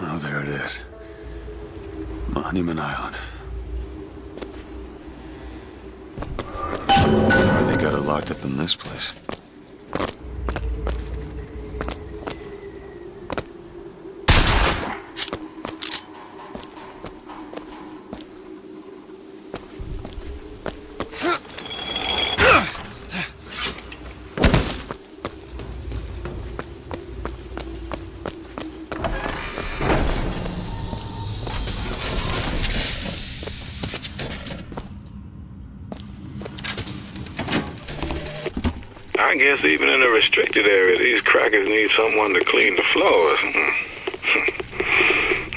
Oh, there it is. Monument Island. Why they got it locked up in this place? I guess even in a restricted area, these crackers need someone to clean the floors.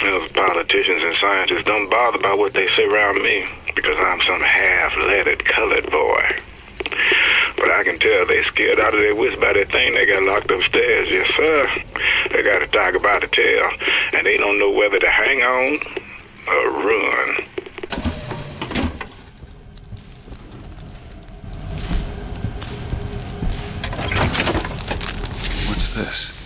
Those politicians and scientists don't bother about what they say around me because I'm some half-leaded colored boy. But I can tell they scared out of their wits by that thing they got locked upstairs. Yes, sir. They got a tiger by the tail, and they don't know whether to hang on or run. What's this?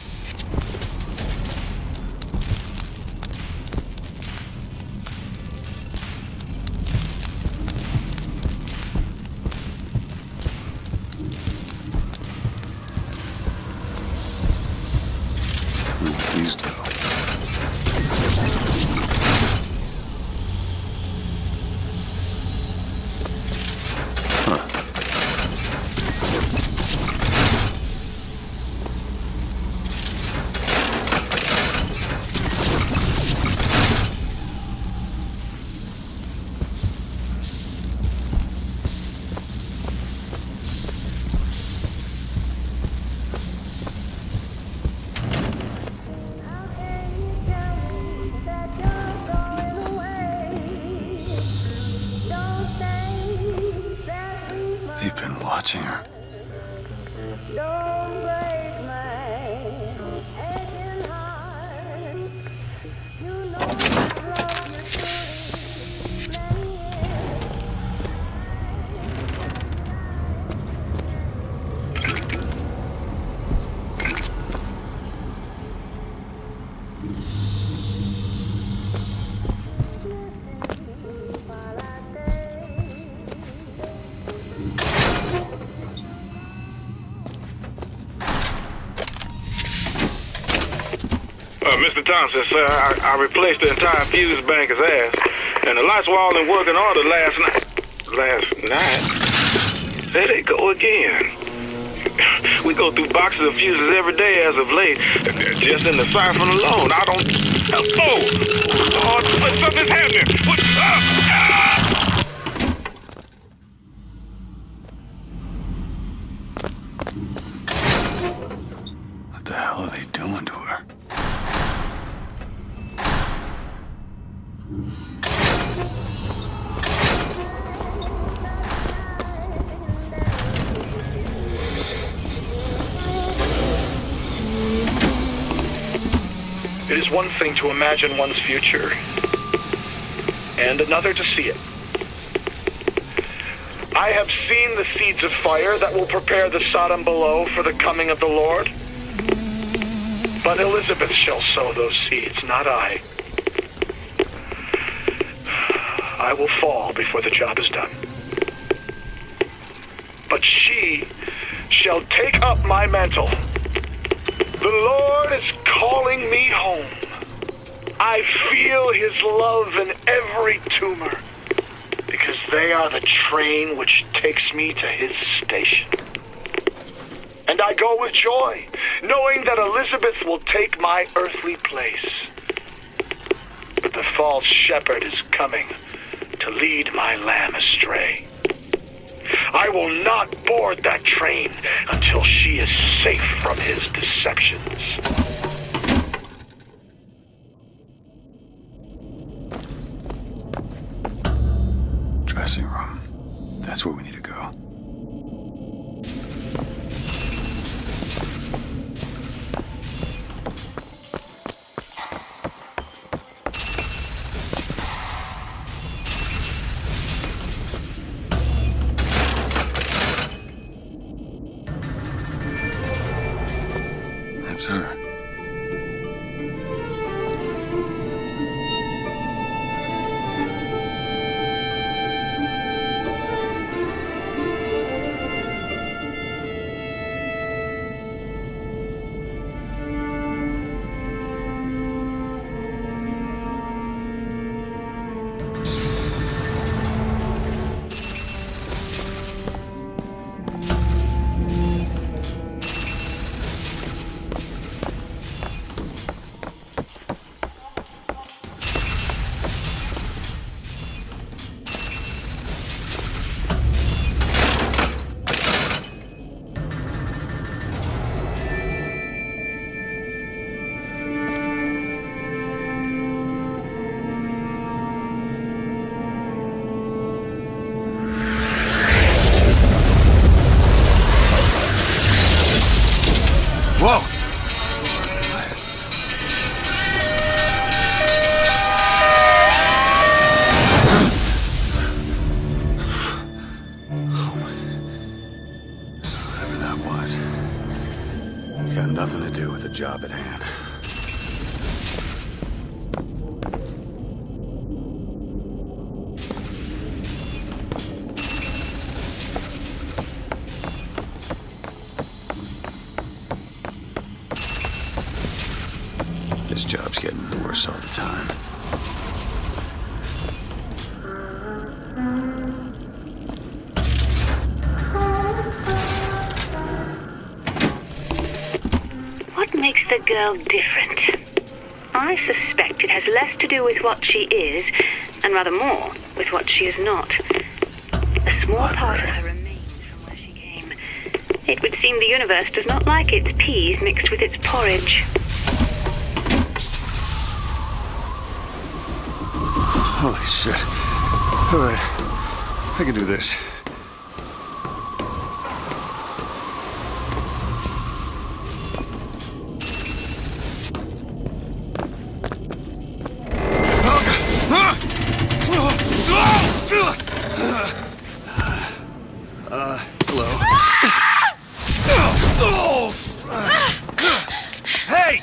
These go. They've been watching her. Don't break my aching heart. You know I've loved you truly many Mr. Thompson, sir, I replaced the entire fuse bank as asked, and the lights were all in working order last night. Last night? There they go again. We go through boxes of fuses every day as of late, just in the siphon alone. I don't... Oh, something's happening. What? What the hell are they doing to her? It is one thing to imagine one's future, and another to see it. I have seen the seeds of fire that will prepare the Sodom below for the coming of the Lord. But Elizabeth shall sow those seeds, not I. I will fall before the job is done. But she shall take up my mantle. The Lord is calling me home. I feel his love in every tumor, because they are the train which takes me to his station. And I go with joy, knowing that Elizabeth will take my earthly place. But the false shepherd is coming to lead my lamb astray. I will not board that train until she is safe from his deceptions. Dressing room. That's where we need to go. That's her. job at hand. This job's getting worse all the time. What makes the girl different? I suspect it has less to do with what she is, and rather more with what she is not. A small part of her remains from where she came. It would seem the universe does not like its peas mixed with its porridge. Holy shit. Alright, I can do this. Hello. Hey!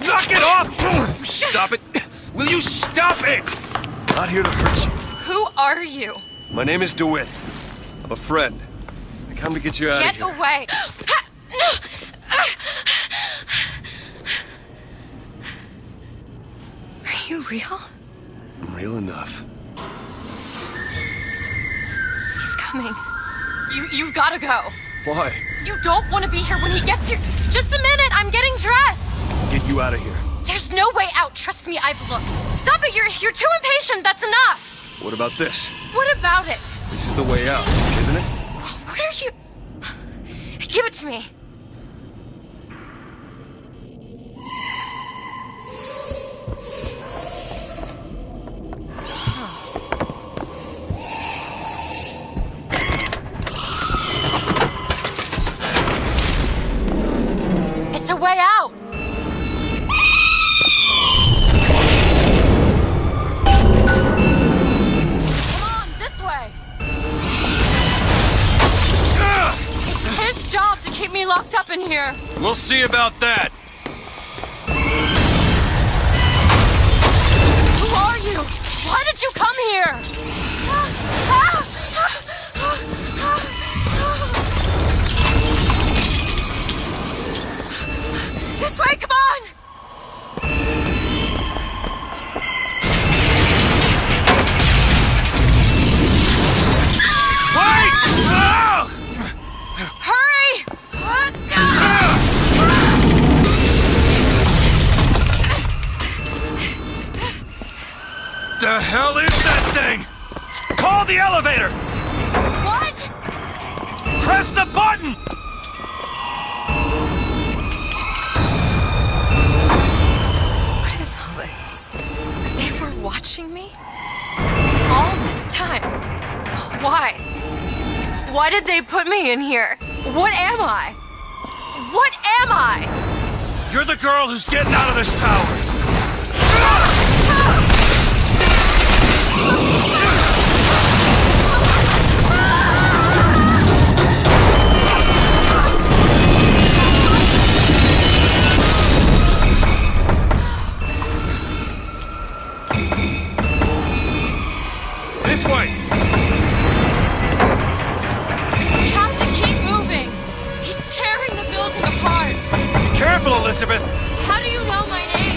Knock it off! Stop it! Will you stop it? Not here to hurt you. Who are you? My name is DeWitt. I'm a friend. I come to get you out of Get here. away! Are you real? I'm real enough. He's coming. You've gotta go. Why? You don't want to be here when he gets here. Just a minute, I'm getting dressed. Get you out of here. There's no way out. Trust me, I've looked. Stop it, you're too impatient. That's enough. What about this? What about it? This is the way out, isn't it? What are you... Give it to me. It's a way out. Come on, this way. It's his job to keep me locked up in here. We'll see about that. Who are you? Why did you come here? This way, come on! Wait! Hurry! The hell is that thing? Call the elevator! What? Press the button! What is all this? They were watching me? All this time? Why? Why did they put me in here? What am I? What am I? You're the girl who's getting out of this tower. This way! We have to keep moving. He's tearing the building apart. Careful, Elizabeth! How do you know my name?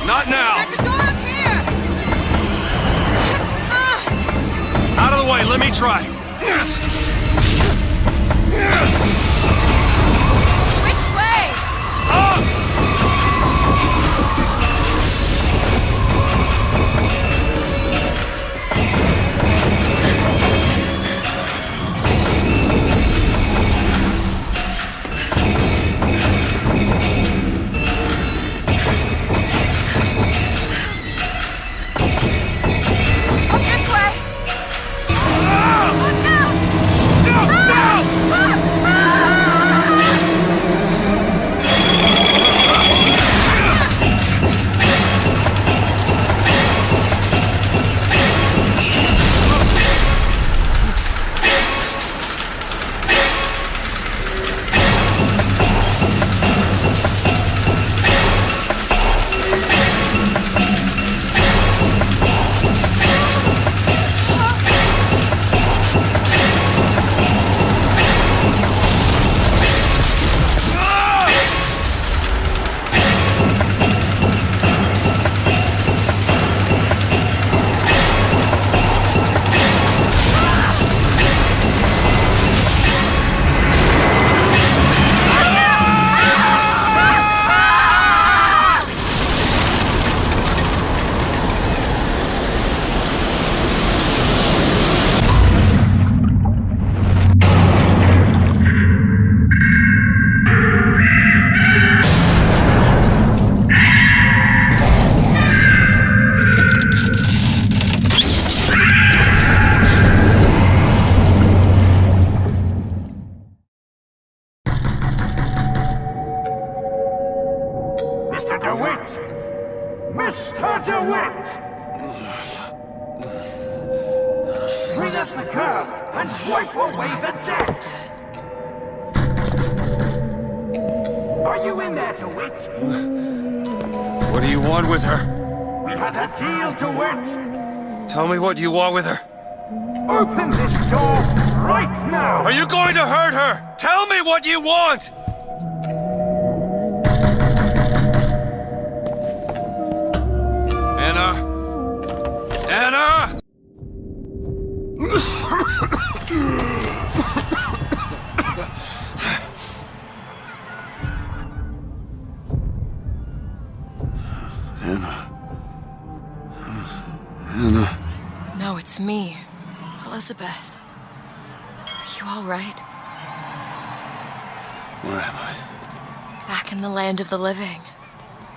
Not now! There's a door up here. Out of the way, let me try. Which way? Up! Up this way. Look out! No! No! Mr. DeWitt! Mr. DeWitt! Bring us the curb and wipe away the debt! Are you in there, DeWitt? What do you want with her? We had a deal, DeWitt! Tell me what you want with her. Open this door right now! Are you going to hurt her? Tell me what you want! Anna? Anna! Anna. No, it's me, Elizabeth. Are you all right? Where am I? Back in the land of the living.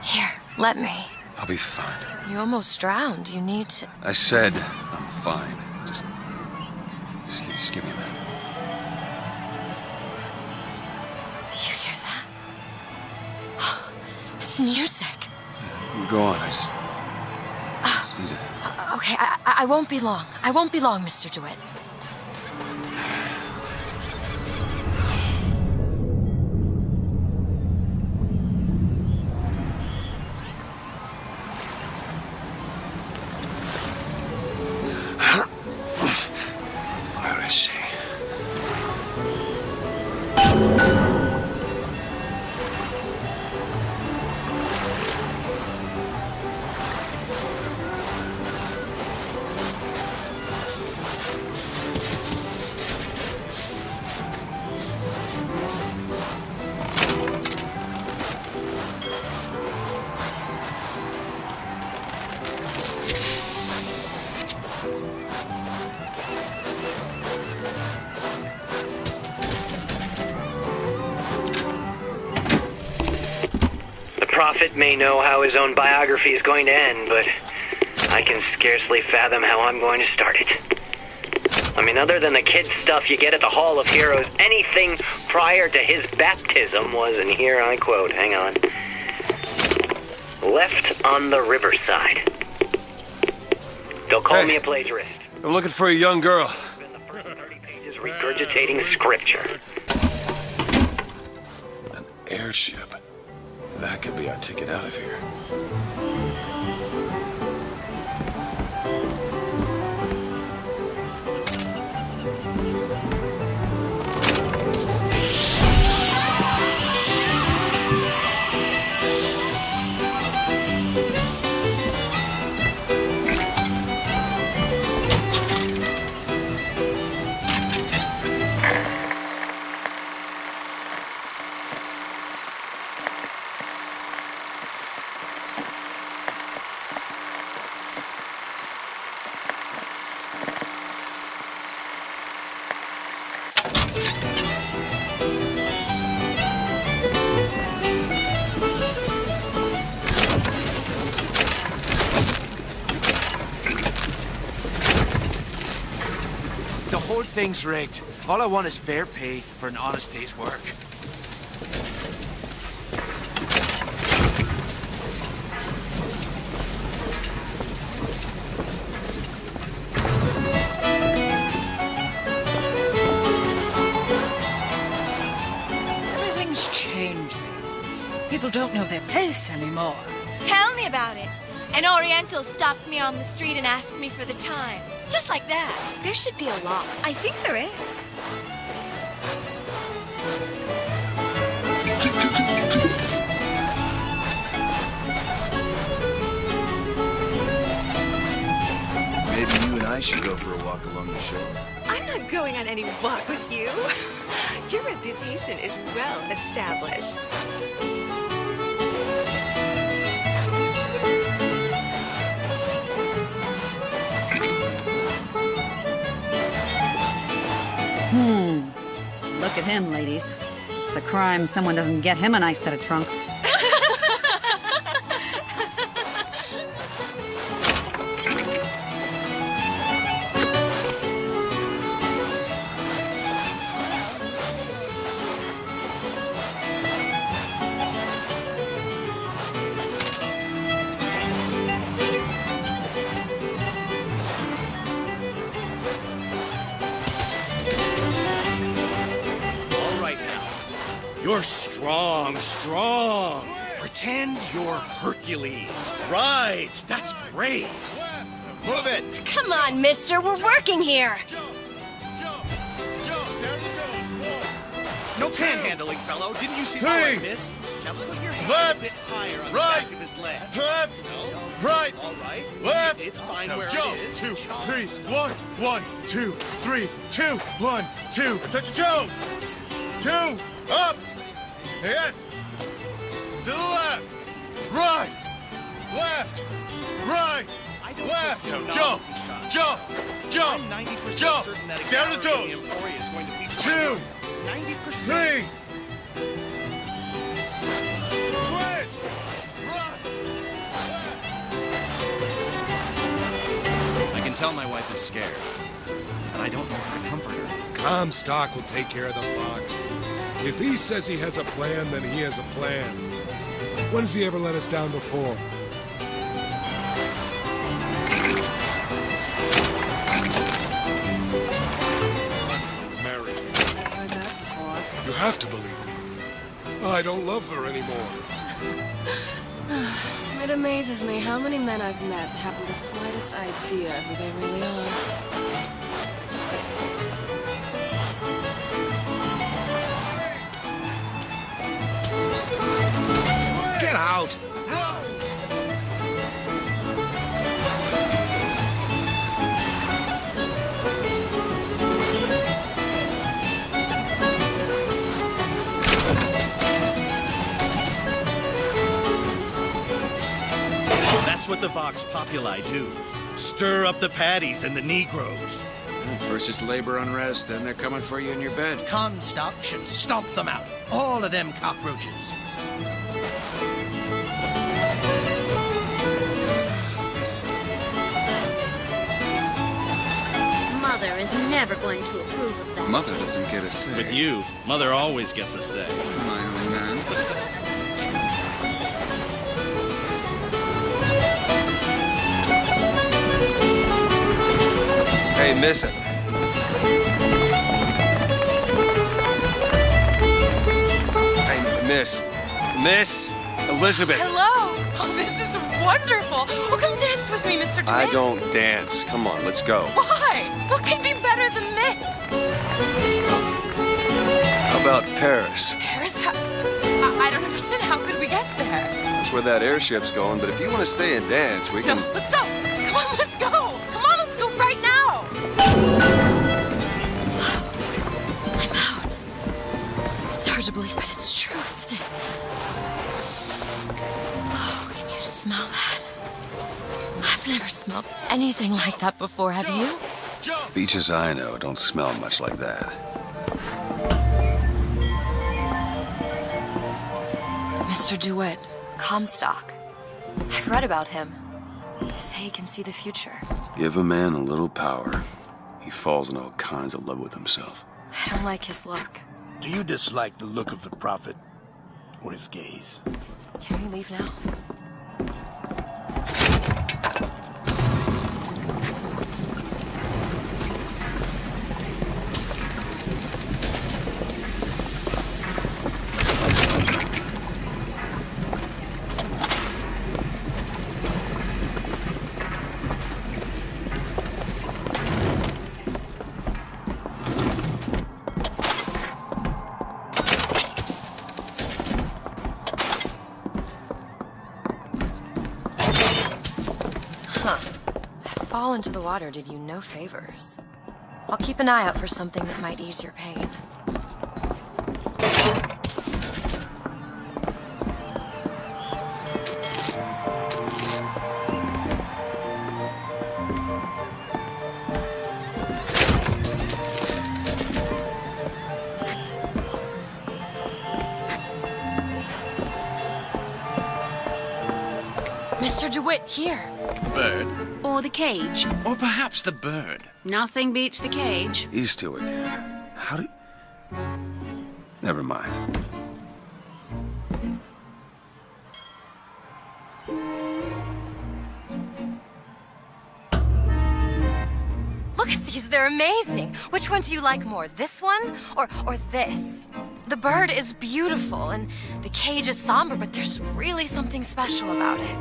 Here, let me. I'll be fine. You almost drowned. You need to... I said I'm fine. Just give me a minute. Do you hear that? It's music. Go on, I just need to... Okay, I won't be long. I won't be long, Mr. DeWitt. Where is she? The prophet may know how his own biography is going to end, but I can scarcely fathom how I'm going to start it. I mean, other than the kid stuff you get at the Hall of Heroes, anything prior to his baptism was, and here I quote, hang on, left on the riverside. They'll call me a plagiarist. I'm looking for a young girl. Spend the first 30 pages regurgitating scripture. An airship. That could be our ticket out of here. The whole thing's rigged. All I want is fair pay for an honest day's work. Everything's changing. People don't know their place anymore. Tell me about it. An Oriental stopped me on the street and asked me for the time. Just like that. There should be a law. I think there is. Maybe you and I should go for a walk along the shore. I'm not going on any walk with you. Your reputation is well established. Look at him, ladies. It's a crime someone doesn't get him a nice set of trunks. strong, strong. Pretend you're Hercules. Right, that's great. Move it. Come on, mister, we're working here. No panhandling, fellow. Didn't you see the Hey! right miss? Now put your hand Left, a bit higher on right, the back of his leg. left, No. right, All right. left. It's fine Now where jump. it is. 2, 3, 1, 1, 2, 3, 2, 1, 2. Attention, Joe. 2, up. Yes. To the left. Right. Left. Right. I don't Left. just do Jump. novelty shots. Jump. Jump. I'm 90% Jump. certain that a Down the gallery in toes. the Emporia is going to feature 2, 90%. 3. Twist. Right. I can tell my wife is scared, but I don't know how to comfort her. Comstock will take care of the fox. If he says he has a plan, then he has a plan. When has he ever let us down before? Heard that before. You have to believe me. I don't love her anymore. It amazes me how many men I've met that haven't the slightest idea who they really are. Get out! That's what the Vox Populi do. Stir up the paddies and the Negroes. First it's labor unrest, then they're coming for you in your bed. Comstock should stomp them out. All of them cockroaches. Mother is never going to approve of that. Mother doesn't get a say. With you, Mother always gets a say. My own man. Hey, miss it. Hey, Miss Elizabeth. Hello. Oh, this is wonderful. Oh, come dance with me, Mr. I DeWitt. don't dance. Come on, let's go. Why? What could be better than this? How about Paris? Paris? I don't understand. How could we get there? That's where that airship's going, but if you want to stay and dance, we No, can... let's go. Come on, let's go. Come on, let's go right now. I'm out. It's hard to believe, but it's true, isn't it? Oh, can you smell that? I've never smelled anything like that before, have you? Beaches I know don't smell much like that. Mr. DeWitt, Comstock. I've read about him. They say he can see the future. Give a man a little power, he falls in all kinds of love with himself. I don't like his look. Do you dislike the look of the prophet or his gaze? Can we leave now? Huh. That fall into the water did you no favors. I'll keep an eye out for something that might ease your pain. Mr. DeWitt, here. Bird. Or the cage. Or perhaps the bird. Nothing beats the cage. He's two again. How do... Never mind. Look at these, they're amazing. Which one do you like more, this one or this? The bird is beautiful, and the cage is somber, but there's really something special about it.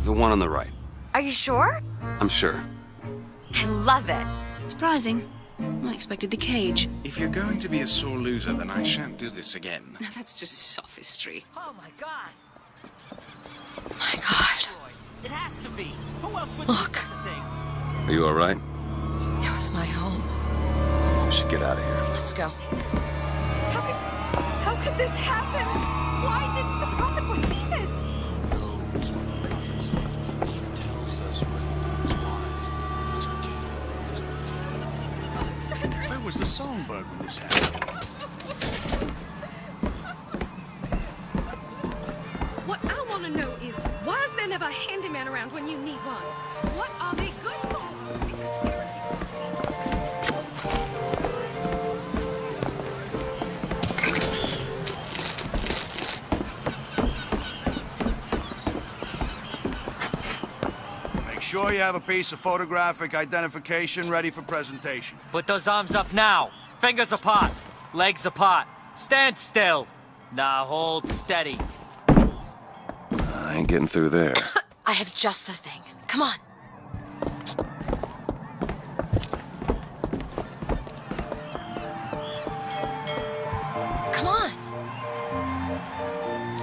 The one on the right. Are you sure? I'm sure. I love it. Surprising. I expected the cage. If you're going to be a sore loser, then I shan't do this again. Now that's just sophistry. Oh my god! My God. It has to be. Who else would Look. do such a thing? Are you alright? It was my home. We should get out of here. Let's go. How could this happen? Why didn't the prophet foresee this? Knows what the prophet says. He tells us what he deems wise. It's okay. It's okay. Where was the songbird when this happened? What I want to know is, why is there never a handyman around when you need one? What are they good for? Except scaring Make sure you have a piece of photographic identification ready for presentation. Put those arms up now. Fingers apart. Legs apart. Stand still. Now hold steady. I ain't getting through there. I have just the thing. Come on. Come on.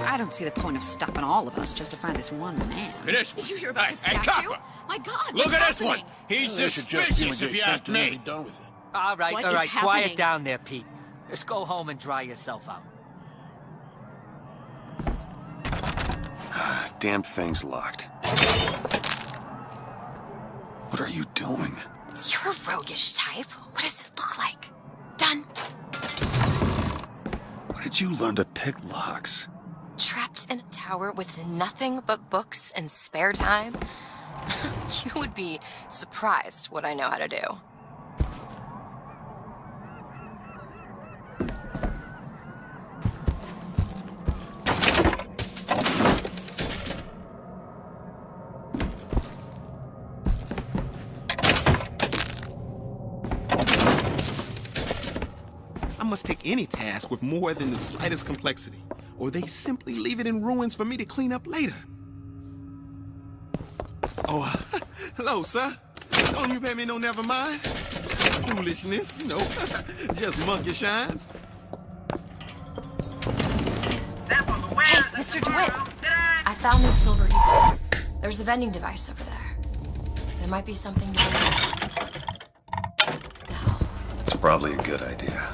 I don't see the point of stopping all of us just to find this one man. Did you hear about the statue? My God, Look what's at happening? this one. He's They should just suspicious if fumigate you ask first and then me. be done with it. All right, What all is right. happening? Quiet down there, Pete. Just go home and dry yourself out. Damn thing's locked. What are you doing? You're a roguish type. What does it look like? Done. Where did you learn to pick locks? Trapped in a tower with nothing but books and spare time? You would be surprised what I know how to do. I must take any task with more than the slightest complexity, or they simply leave it in ruins for me to clean up later. Oh, hello, sir. Don't you pay me no never mind. Just foolishness, you know. Just monkey shines. Hey, Mr. DeWitt. I found these silver earrings. There's a vending device over there. There might be something to do. It's probably a good idea.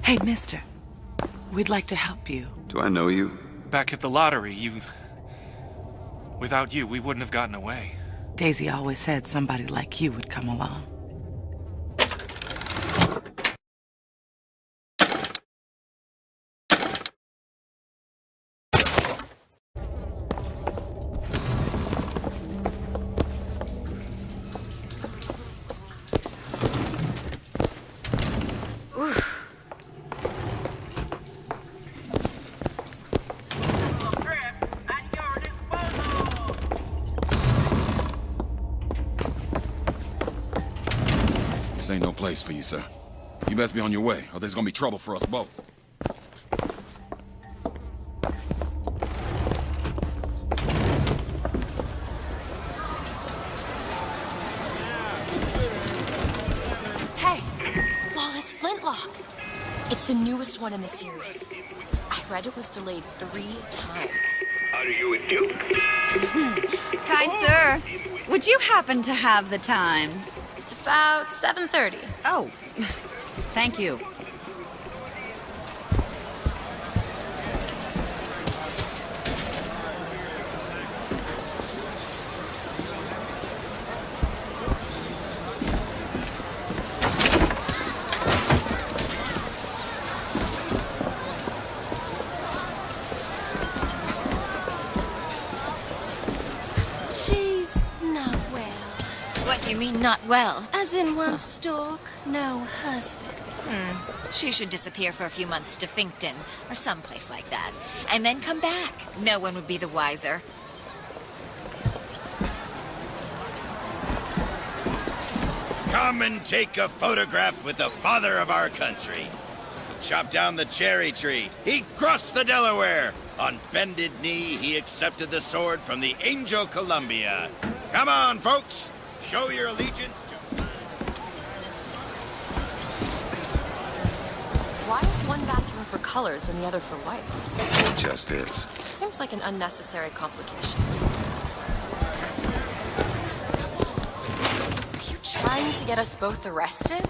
Hey, mister. We'd like to help you. Do I know you? Back at the lottery, without you, we wouldn't have gotten away. Daisy always said somebody like you would come along. This ain't no place for you, sir. You best be on your way, or there's gonna be trouble for us both. Hey, Flawless Flintlock. It's the newest one in the series. I read it was delayed 3 times. Are you a duke? Kind sir, would you happen to have the time? It's about 7:30. Oh, thank you. She's not well. What do you mean, not well? As in one stalk, no husband. She should disappear for a few months to Finkton, or someplace like that, and then come back. No one would be the wiser. Come and take a photograph with the father of our country. Chop down the cherry tree. He crossed the Delaware. On bended knee, he accepted the sword from the Angel Columbia. Come on, folks. Show your allegiance to... Why is one bathroom for colors and the other for whites? Just is. Seems like an unnecessary complication. Are you trying to get us both arrested?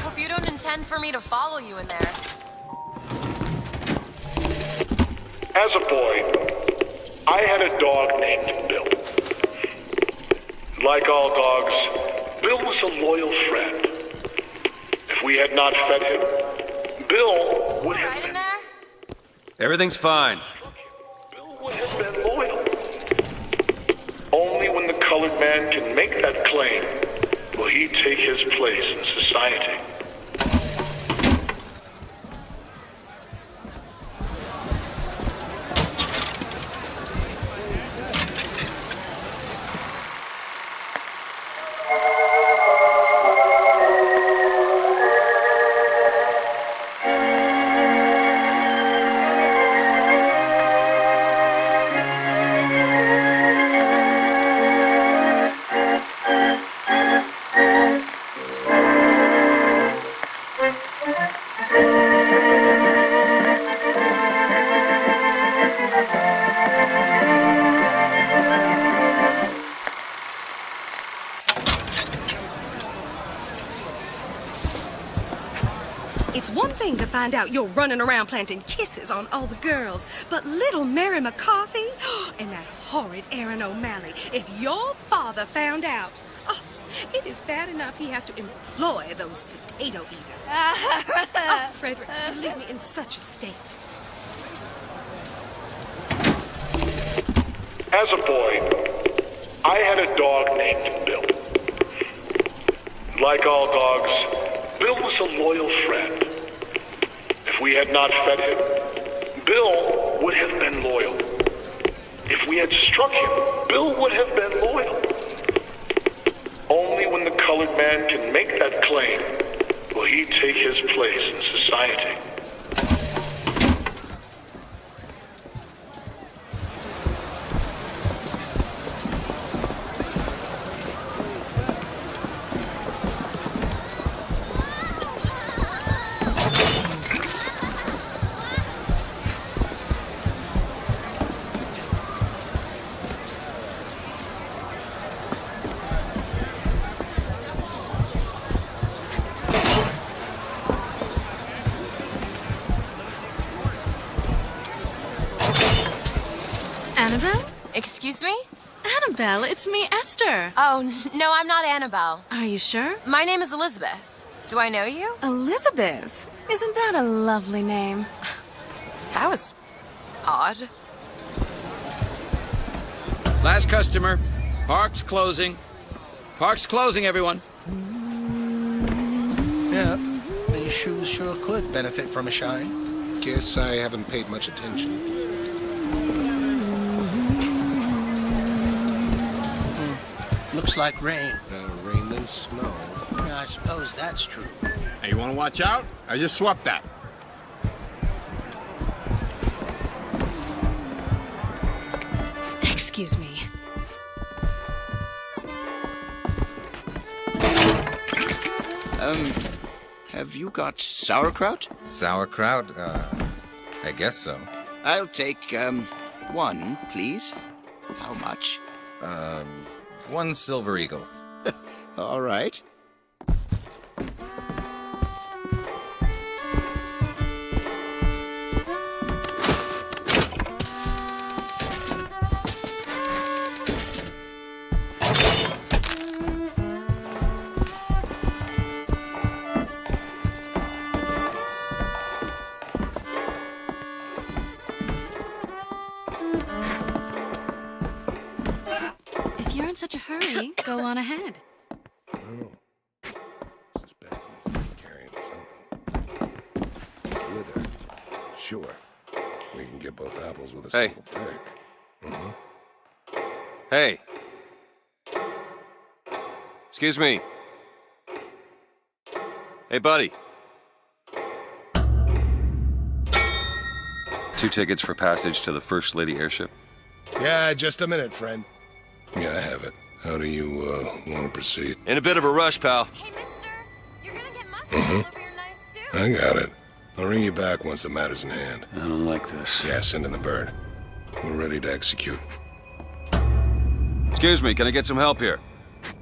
Hope you don't intend for me to follow you in there. As a boy, I had a dog named Bill. Like all dogs, Bill was a loyal friend. If we had not fed him, Bill would have been... Everything's fine. Bill would have been loyal. Only when the colored man can make that claim will he take his place in society. It's one thing to find out you're running around planting kisses on all the girls, but little Mary McCarthy and that horrid Aaron O'Malley, if your father found out, oh, it is bad enough he has to employ those potato eaters. Oh, Frederick, you leave me in such a state. As a boy, I had a dog named Bill. Like all dogs, Bill was a loyal friend. If we had not fed him, Bill would have been loyal. If we had struck him, Bill would have been loyal. Only when the colored man can make that claim will he take his place in society. Annabelle? Excuse me? Annabelle, it's me, Esther. Oh, no, I'm not Annabelle. Are you sure? My name is Elizabeth. Do I know you? Elizabeth? Isn't that a lovely name? That was odd. Last customer. Park's closing. Park's closing, everyone. Yeah, these shoes sure could benefit from a shine. Guess I haven't paid much attention. Looks like rain. Rain then snow. Yeah, I suppose that's true. Hey, you want to watch out? I just swapped that. Excuse me. Have you got sauerkraut? Sauerkraut? I guess so. I'll take, one, please. How much? 1 silver eagle. All right. If you're in such a hurry, go on ahead. sure. We can get both apples with a Hey. single pick. Mm-hmm. Hey. Excuse me. Hey, buddy. 2 tickets for passage to the First Lady airship. Yeah, just a minute, friend. Yeah, I have it. How do you, want to proceed? In a bit of a rush, pal. Hey, mister, you're gonna get mustard all over your nice suit. I got it. I'll ring you back once the matter's in hand. I don't like this. Yeah, send in the bird. We're ready to execute. Excuse me, can I get some help here?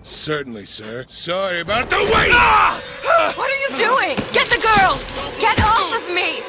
Certainly, sir. Sorry about the wait! What are you doing? Get the girl! Get off of me!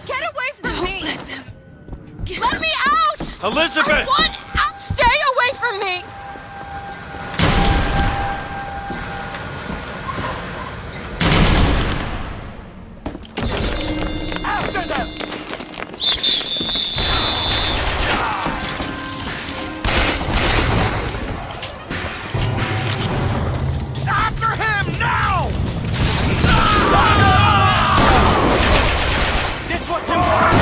Get away from me! Let me out! Elizabeth! I want out! Stay away from me! After them! After him now! This what you want!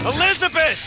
Elizabeth!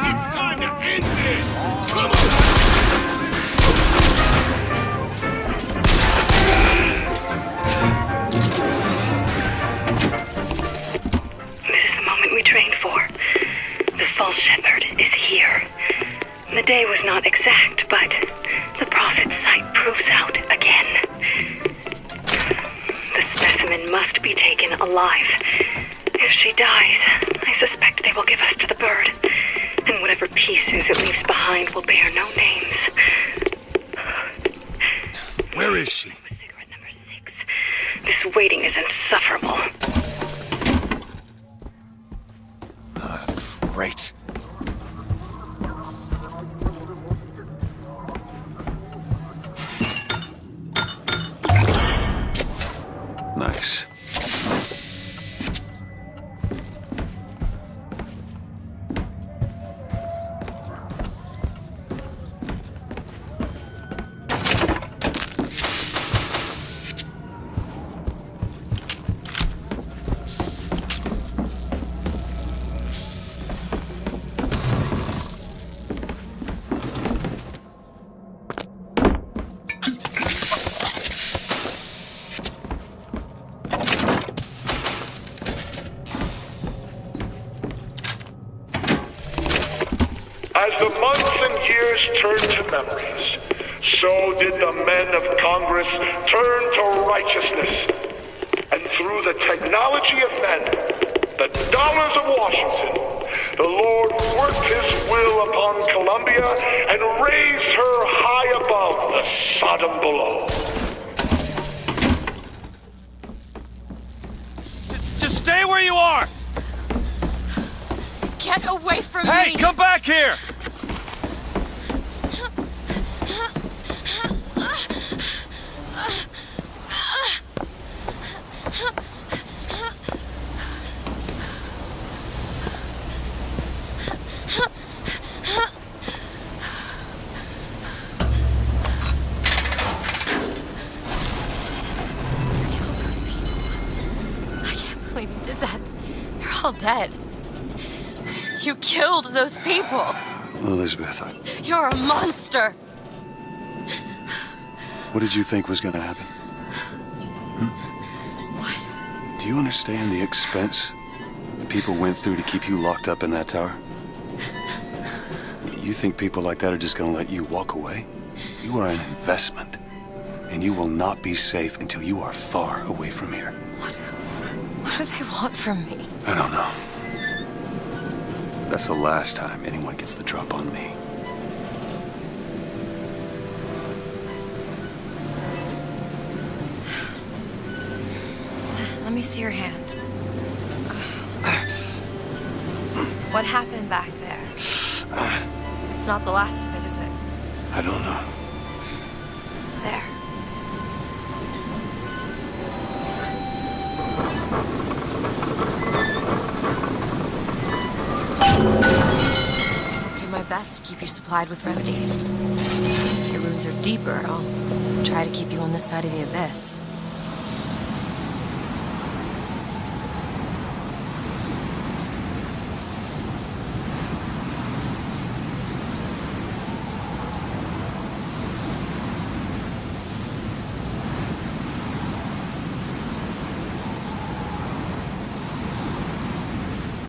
It's time to end this! Come on! This is the moment we trained for. The false shepherd is here. The day was not exact, but the prophet's sight proves out again. The specimen must be taken alive. If she dies, I suspect they will give us to the bird. And whatever pieces it leaves behind will bear no names. Where is she? Cigarette number 6. This waiting is insufferable. Great. Nice. As the months and years turned to memories, so did the men of Congress turn to righteousness. And through the technology of men, the dollars of Washington, the Lord worked his will upon Columbia and raised her high above the Sodom below. Just stay where you are! Get away from me! Hey, come back here! that they're all dead. You killed those people. Elizabeth, You're a monster. what did you think was gonna happen? What? Do you understand the expense that people went through to keep you locked up in that tower? You think people like that are just gonna let you walk away? You are an investment, and you will not be safe until you are far away from here. What do they want from me? I don't know. That's the last time anyone gets the drop on me. Let me see your hand. What happened back there? It's not the last of it, is it? I don't know. There. I'll do my best to keep you supplied with remedies. If your wounds are deeper, I'll try to keep you on this side of the abyss.